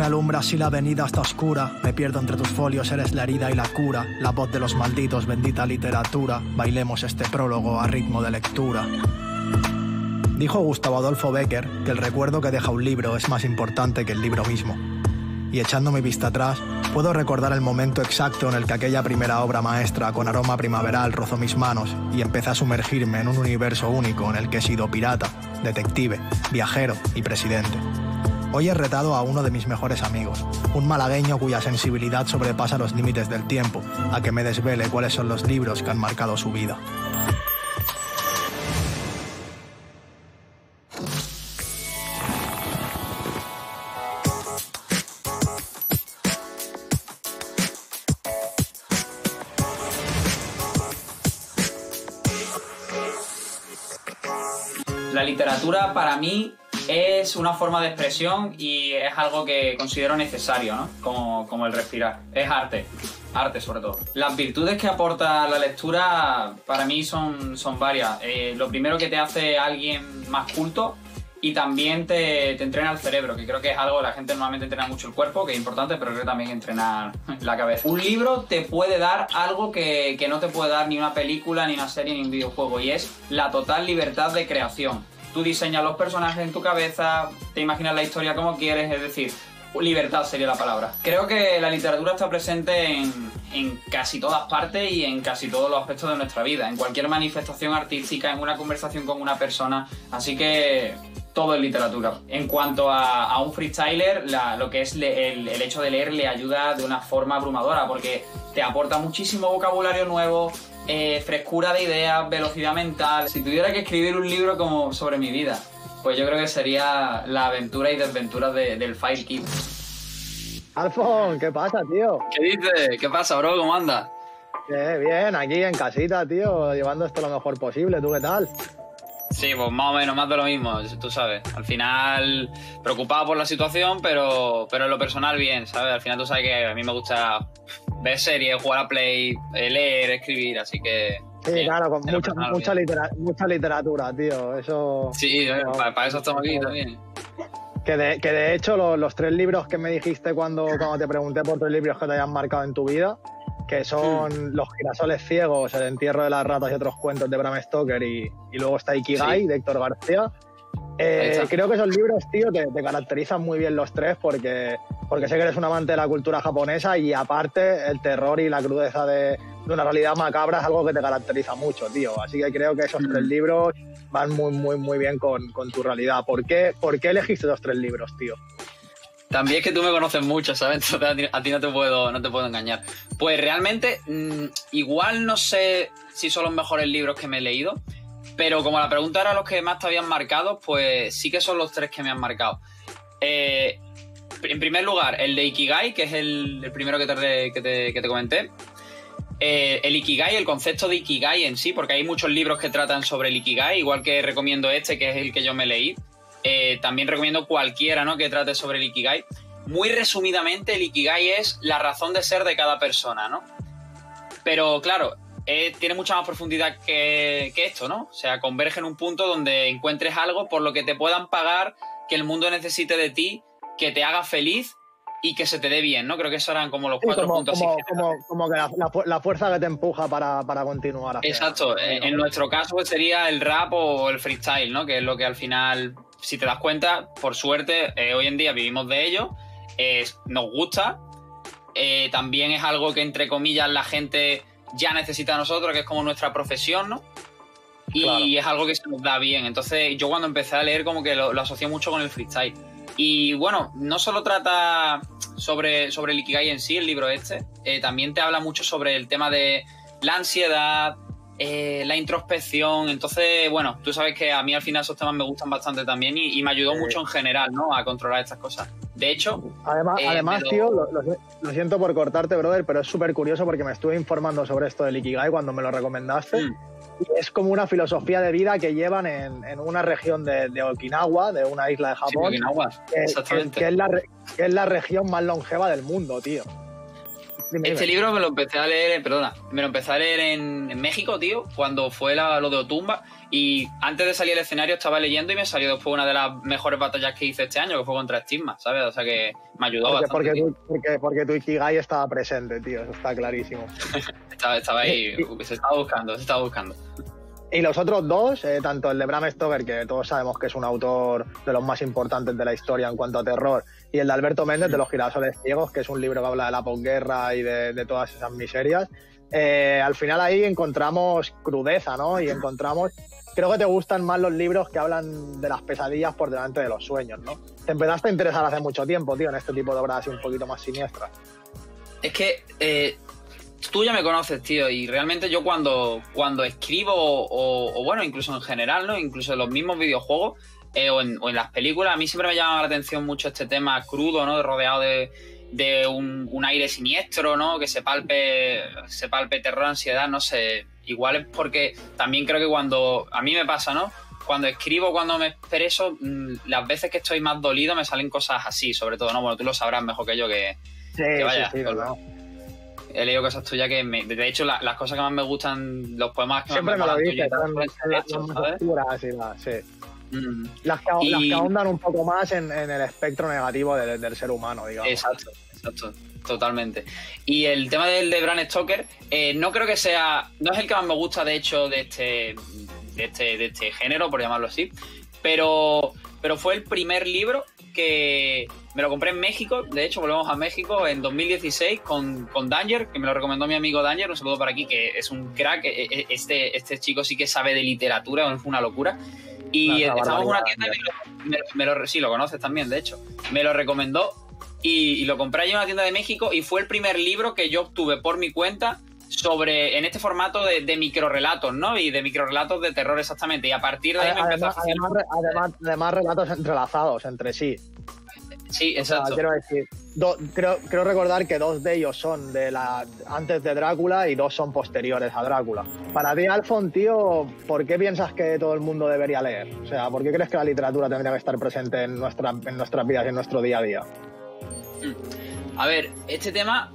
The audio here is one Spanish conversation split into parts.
me alumbras y la avenida está oscura. Me pierdo entre tus folios, eres la herida y la cura. La voz de los malditos, bendita literatura. Bailemos este prólogo a ritmo de lectura. Dijo Gustavo Adolfo Bécquer que el recuerdo que deja un libro es más importante que el libro mismo. Y echando mi vista atrás, puedo recordar el momento exacto en el que aquella primera obra maestra con aroma primaveral rozó mis manos y empecé a sumergirme en un universo único en el que he sido pirata, detective, viajero y presidente. Hoy he retado a uno de mis mejores amigos, un malagueño cuya sensibilidad sobrepasa los límites del tiempo, a que me desvele cuáles son los libros que han marcado su vida. La literatura para mí es una forma de expresión y es algo que considero necesario, ¿no? Como el respirar. Es arte sobre todo. Las virtudes que aporta la lectura para mí son varias. Lo primero, que te hace alguien más culto y también te entrena el cerebro, que creo que es algo, la gente normalmente entrena mucho el cuerpo, que es importante, pero creo que también entrenar la cabeza. Un libro te puede dar algo que no te puede dar ni una película, ni una serie, ni un videojuego, y es la total libertad de creación. Tú diseñas los personajes en tu cabeza, te imaginas la historia como quieres, es decir, libertad sería la palabra. Creo que la literatura está presente en casi todas partes y en casi todos los aspectos de nuestra vida, en cualquier manifestación artística, en una conversación con una persona, así que todo es literatura. En cuanto a un freestyler, lo que es el hecho de leer le ayuda de una forma abrumadora, porque te aporta muchísimo vocabulario nuevo, frescura de ideas, velocidad mental. Si tuviera que escribir un libro como sobre mi vida, pues yo creo que sería la aventura y desventuras del File Kid. Alfon, ¿qué pasa, tío? ¿Qué dices? ¿Qué pasa, bro? ¿Cómo andas? Bien, aquí en casita, tío, llevando esto lo mejor posible. ¿Tú qué tal? Sí, pues más o menos, más de lo mismo, tú sabes. Al final, preocupado por la situación, pero en lo personal bien, ¿sabes? Al final tú sabes que a mí me gusta ver series, jugar a Play, leer, escribir, así que... Sí, bien, claro, con mucha literatura, tío, eso... Sí, para eso estamos aquí también. Que de hecho los 3 libros que me dijiste cuando te pregunté por 3 libros que te hayan marcado en tu vida, que son Los girasoles ciegos, El entierro de las ratas y otros cuentos de Bram Stoker, y luego está Ikigai, sí, de Héctor García. Creo que esos libros, tío, te caracterizan muy bien los 3 porque sé que eres un amante de la cultura japonesa, y aparte el terror y la crudeza de una realidad macabra es algo que te caracteriza mucho, tío. Así que creo que esos 3 libros van muy bien con tu realidad. ¿Por qué elegiste esos 3 libros, tío? También es que tú me conoces mucho, ¿sabes? Entonces a ti no te puedo engañar. Pues realmente, igual no sé si son los mejores libros que me he leído, pero como la pregunta era los que más te habían marcado, pues sí que son los 3 que me han marcado. En primer lugar, el de Ikigai, que es el primero que te comenté. El Ikigai, el concepto de Ikigai en sí, porque hay muchos libros que tratan sobre el Ikigai, igual que recomiendo este, que es el que yo me leí. También recomiendo cualquiera, ¿no?, que trate sobre el Ikigai. Muy resumidamente, el Ikigai es la razón de ser de cada persona, ¿no? Pero claro, tiene mucha más profundidad que esto, ¿no? O sea, converge en un punto donde encuentres algo por lo que te puedan pagar, que el mundo necesite de ti, que te haga feliz y que se te dé bien, ¿no? Creo que esos eran como los 4 puntos. Como que la fuerza que te empuja para continuar. Exacto. En nuestro caso sería el rap o el freestyle, ¿no? Que es lo que al final, si te das cuenta, por suerte, hoy en día vivimos de ello, nos gusta, también es algo que, entre comillas, la gente ya necesita de nosotros, que es como nuestra profesión, ¿no? Y claro, es algo que se nos da bien. Entonces yo cuando empecé a leer como que lo asocié mucho con el freestyle. Y bueno, no solo trata sobre el Ikigai en sí, el libro este, también te habla mucho sobre el tema de la ansiedad, la introspección. Entonces, bueno, tú sabes que a mí al final esos temas me gustan bastante también y me ayudó mucho en general, ¿no?, a controlar estas cosas. De hecho... Además, tío, lo siento por cortarte, brother, pero es súper curioso porque me estuve informando sobre esto del Ikigai cuando me lo recomendaste. Y es como una filosofía de vida que llevan en una región de Okinawa, de una isla de Japón. Sí, Okinawa, exactamente. Que es la región más longeva del mundo, tío. Este libro me lo empecé a leer, en México, tío, cuando fue lo de Otumba. Y antes de salir al escenario estaba leyendo y me salió después una de las mejores batallas que hice este año, que fue contra Stigma, ¿sabes? O sea que me ayudó bastante. Porque tu Ikigai estaba presente, tío, eso está clarísimo. estaba ahí, se estaba buscando. Y los otros dos, tanto el de Bram Stoker, que todos sabemos que es un autor de los más importantes de la historia en cuanto a terror, y el de Alberto Méndez, de Los girasoles ciegos, que es un libro que habla de la posguerra y de todas esas miserias, al final ahí encontramos crudeza, ¿no? Y creo que te gustan más los libros que hablan de las pesadillas por delante de los sueños, ¿no? Te empezaste a interesar hace mucho tiempo, tío, en este tipo de obras así un poquito más siniestras. Es que tú ya me conoces, tío, y realmente yo cuando escribo, o bueno, incluso en general, ¿no? Incluso en los mismos videojuegos o en las películas, a mí siempre me llama la atención mucho este tema crudo, ¿no? Rodeado de un aire siniestro, ¿no? Que se palpe terror, ansiedad, no sé. Igual es porque también creo que cuando... A mí me pasa, ¿no? Cuando escribo, cuando me expreso, las veces que estoy más dolido me salen cosas así, sobre todo, ¿no? Bueno, tú lo sabrás mejor que yo que vaya. Sí, ¿no? He leído cosas tuyas que de hecho las cosas que más me gustan, los poemas que siempre más me me lo dices, las que ahondan un poco más en el espectro negativo del ser humano, digamos. Exacto, totalmente. Y el tema del de Bram Stoker, no creo que sea, no es el que más me gusta, de hecho, de este género, por llamarlo así, pero fue el primer libro que me lo compré en México. De hecho, volvemos a México en 2016 con Danger, que me lo recomendó mi amigo Danger, un saludo para aquí, que es un crack. Este chico sí que sabe de literatura, es una locura. Y estábamos en una tienda y sí, lo conoces también, de hecho. Me lo recomendó y lo compré allí en una tienda de México y fue el primer libro que yo obtuve por mi cuenta en este formato de microrelatos, ¿no? Y de microrelatos de terror, exactamente. Y a partir de ahí me empezó a fascinar. Además, relatos entrelazados entre sí. Sí, exacto. O sea, quiero decir, creo recordar que 2 de ellos son antes de Drácula y 2 son posteriores a Drácula. Para ti, Alfon, tío, ¿por qué piensas que todo el mundo debería leer? O sea, ¿por qué crees que la literatura tendría que estar presente en nuestras vidas y en nuestro día a día? A ver, este tema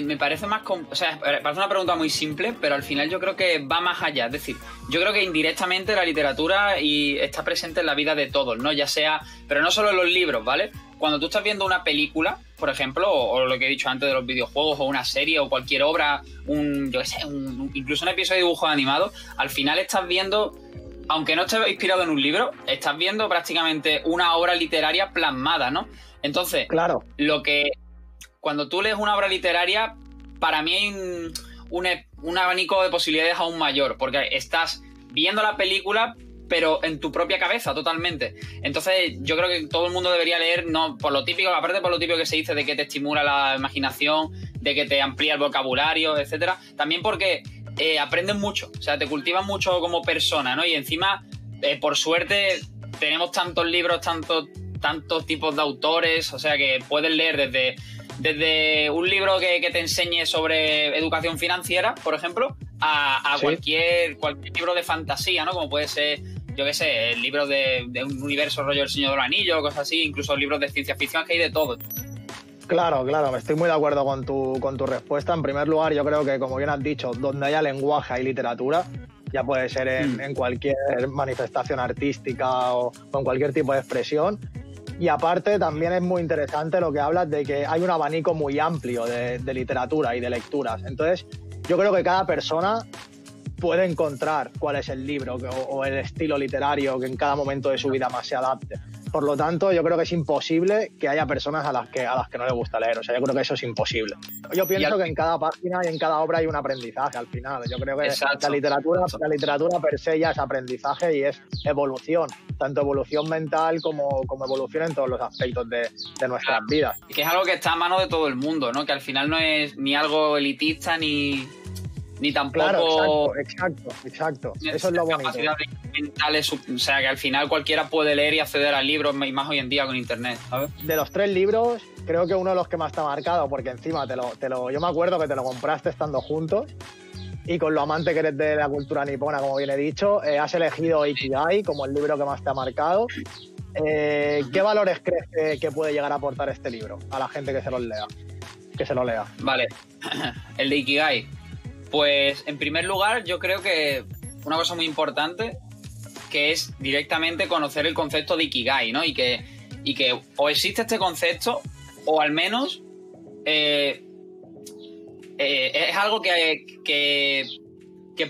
me parece parece una pregunta muy simple, pero al final yo creo que va más allá. Es decir, yo creo que indirectamente la literatura está presente en la vida de todos, ¿no? Ya sea, pero no solo en los libros, ¿vale? Cuando tú estás viendo una película, por ejemplo, o lo que he dicho antes de los videojuegos, o una serie, o cualquier obra, incluso un episodio de dibujos animados, al final estás viendo, aunque no esté inspirado en un libro, estás viendo prácticamente una obra literaria plasmada, ¿no? Entonces, claro, cuando tú lees una obra literaria, para mí hay un abanico de posibilidades aún mayor, porque estás viendo la película, pero en tu propia cabeza, totalmente. Entonces, yo creo que todo el mundo debería leer, no por lo típico, aparte por lo típico que se dice de que te estimula la imaginación, de que te amplía el vocabulario, etcétera, también porque aprendes mucho, o sea, te cultivas mucho como persona, ¿no? Y encima, por suerte, tenemos tantos libros, tantos tipos de autores, o sea, que puedes leer desde un libro que te enseñe sobre educación financiera, por ejemplo, a ¿sí? cualquier libro de fantasía, ¿no? Como puede ser, yo qué sé, libros de un universo rollo El Señor de los Anillos, cosas así, incluso libros de ciencia ficción, que hay de todo. Claro, estoy muy de acuerdo con tu respuesta. En primer lugar, yo creo que, como bien has dicho, donde haya lenguaje hay literatura, ya puede ser en cualquier manifestación artística o en cualquier tipo de expresión. Y aparte también es muy interesante lo que hablas de que hay un abanico muy amplio de literatura y de lecturas. Entonces, yo creo que cada persona puede encontrar cuál es el libro o el estilo literario que en cada momento de su vida más se adapte. Por lo tanto, yo creo que es imposible que haya personas a las que no les gusta leer. O sea, yo creo que eso es imposible. Yo pienso que en cada página y en cada obra hay un aprendizaje al final. Yo creo que la literatura per se ya es aprendizaje y es evolución. Tanto evolución mental como evolución en todos los aspectos de nuestras vidas. Y que es algo que está a mano de todo el mundo, ¿no? Que al final no es ni algo elitista ni tampoco... Claro, exacto. Eso es lo bonito. Capacidades mentales, o sea, que al final cualquiera puede leer y acceder a libros, y más hoy en día con internet, ¿sabes? De los 3 libros, creo que uno de los que más te ha marcado, porque encima yo me acuerdo que te lo compraste estando juntos, y con lo amante que eres de la cultura nipona, como bien he dicho, has elegido Ikigai como el libro que más te ha marcado. ¿Qué valores crees que puede llegar a aportar este libro a la gente que se los lea? que se lo lea. Vale, el de Ikigai. Pues en primer lugar yo creo que una cosa muy importante que es directamente conocer el concepto de Ikigai, ¿no? Y que o existe este concepto o al menos es algo que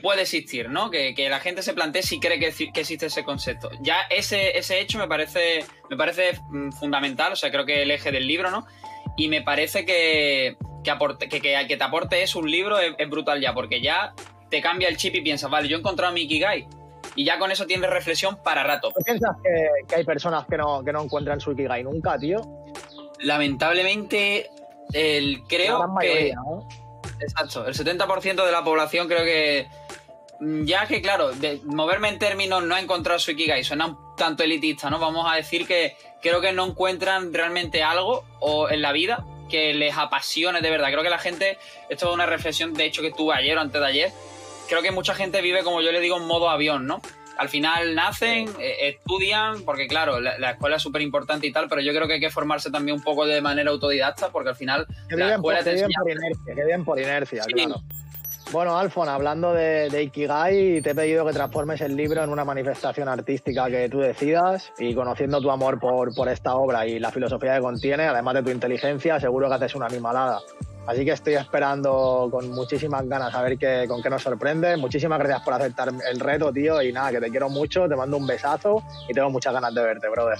puede existir, ¿no? Que la gente se plantee si cree que existe ese concepto. Ya ese hecho me parece fundamental, o sea, creo que es el eje del libro, ¿no? Y me parece que te aporte eso un libro es brutal ya, porque ya te cambia el chip y piensas, vale, yo he encontrado mi Ikigai. Y ya con eso tienes reflexión para rato. ¿Tú piensas que hay personas que no encuentran su Ikigai nunca, tío? Lamentablemente, creo La gran mayoría, que... ¿no? Exacto, el 70% de la población creo que... Ya que, claro, de moverme en términos no ha encontrado su Ikigai, suena un tanto elitista, ¿no? Vamos a decir que creo que no encuentran realmente algo en la vida que les apasione de verdad. Creo que la gente... Esto es una reflexión, de hecho, que tuve ayer o antes de ayer. Creo que mucha gente vive, como yo le digo, en modo avión, ¿no? Al final nacen, estudian, porque claro, la escuela es súper importante y tal, pero yo creo que hay que formarse también un poco de manera autodidacta, porque al final la escuela te enseña... Que viven por inercia, Sí. claro. Bueno, Alfon, hablando de Ikigai, te he pedido que transformes el libro en una manifestación artística que tú decidas, y conociendo tu amor por esta obra y la filosofía que contiene, además de tu inteligencia, seguro que haces una animalada. Así que estoy esperando con muchísimas ganas a ver con qué nos sorprende. Muchísimas gracias por aceptar el reto, tío. Y nada, que te quiero mucho, te mando un besazo y tengo muchas ganas de verte, brother.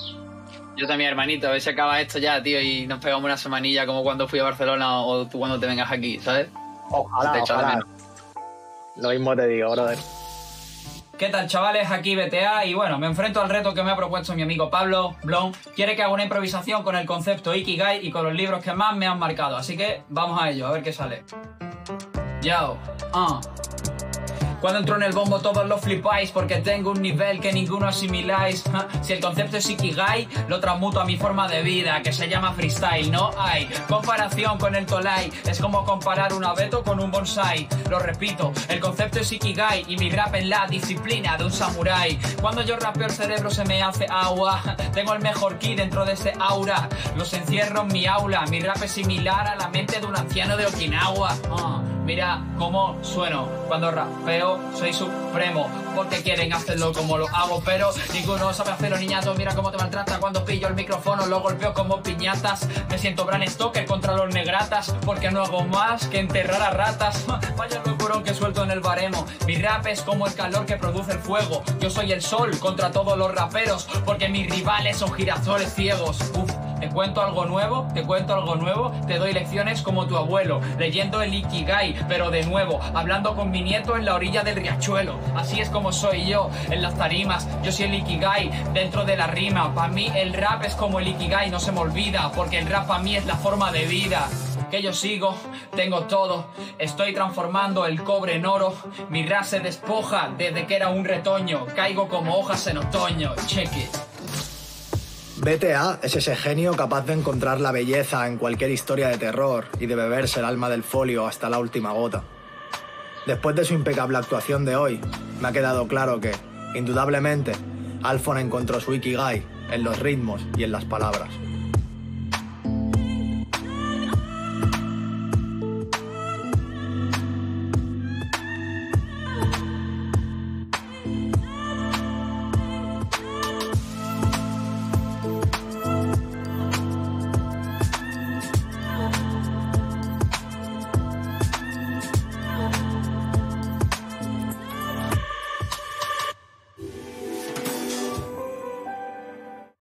Yo también, hermanito, a ver si acaba esto ya, tío, y nos pegamos una semanilla como cuando fui a Barcelona o tú cuando te vengas aquí, ¿sabes? Ojalá, Te echo de ojalá. menos. Lo mismo te digo, brother. ¿Qué tal, chavales? Aquí BTA y bueno, me enfrento al reto que me ha propuesto mi amigo Pablo Blon. Quiere que haga una improvisación con el concepto Ikigai y con los libros que más me han marcado. Así que vamos a ello, a ver qué sale. Yo, Cuando entro en el bombo todos lo flipáis porque tengo un nivel que ninguno asimiláis. Si el concepto es Ikigai, lo transmuto a mi forma de vida que se llama freestyle. No hay comparación con el Tolai, es como comparar un abeto con un bonsai. Lo repito, el concepto es Ikigai y mi rap es la disciplina de un samurái. Cuando yo rapeo el cerebro se me hace agua. Tengo el mejor ki dentro de ese aura. Los encierro en mi aula, mi rap es similar a la mente de un anciano de Okinawa. Mira cómo sueno cuando rapeo, soy supremo. Porque quieren hacerlo como lo hago, pero ninguno sabe hacerlo, niñato. Mira cómo te maltrata cuando pillo el micrófono, lo golpeo como piñatas. Me siento Bram Stoker contra los negratas, porque no hago más que enterrar a ratas. Vaya locurón que suelto en el baremo. Mi rap es como el calor que produce el fuego. Yo soy el sol contra todos los raperos, porque mis rivales son girasoles ciegos. Te cuento algo nuevo, te doy lecciones como tu abuelo, leyendo el Ikigai, pero de nuevo, hablando con mi nieto en la orilla del riachuelo. Así es como soy yo, en las tarimas, yo soy el Ikigai dentro de la rima. Para mí el rap es como el Ikigai, no se me olvida, porque el rap para mí es la forma de vida. Que yo sigo, tengo todo, estoy transformando el cobre en oro, mi rap se despoja desde que era un retoño, caigo como hojas en otoño, check it. BTA es ese genio capaz de encontrar la belleza en cualquier historia de terror y de beberse el alma del folio hasta la última gota. Después de su impecable actuación de hoy, me ha quedado claro que, indudablemente, Alfon encontró su Ikigai en los ritmos y en las palabras.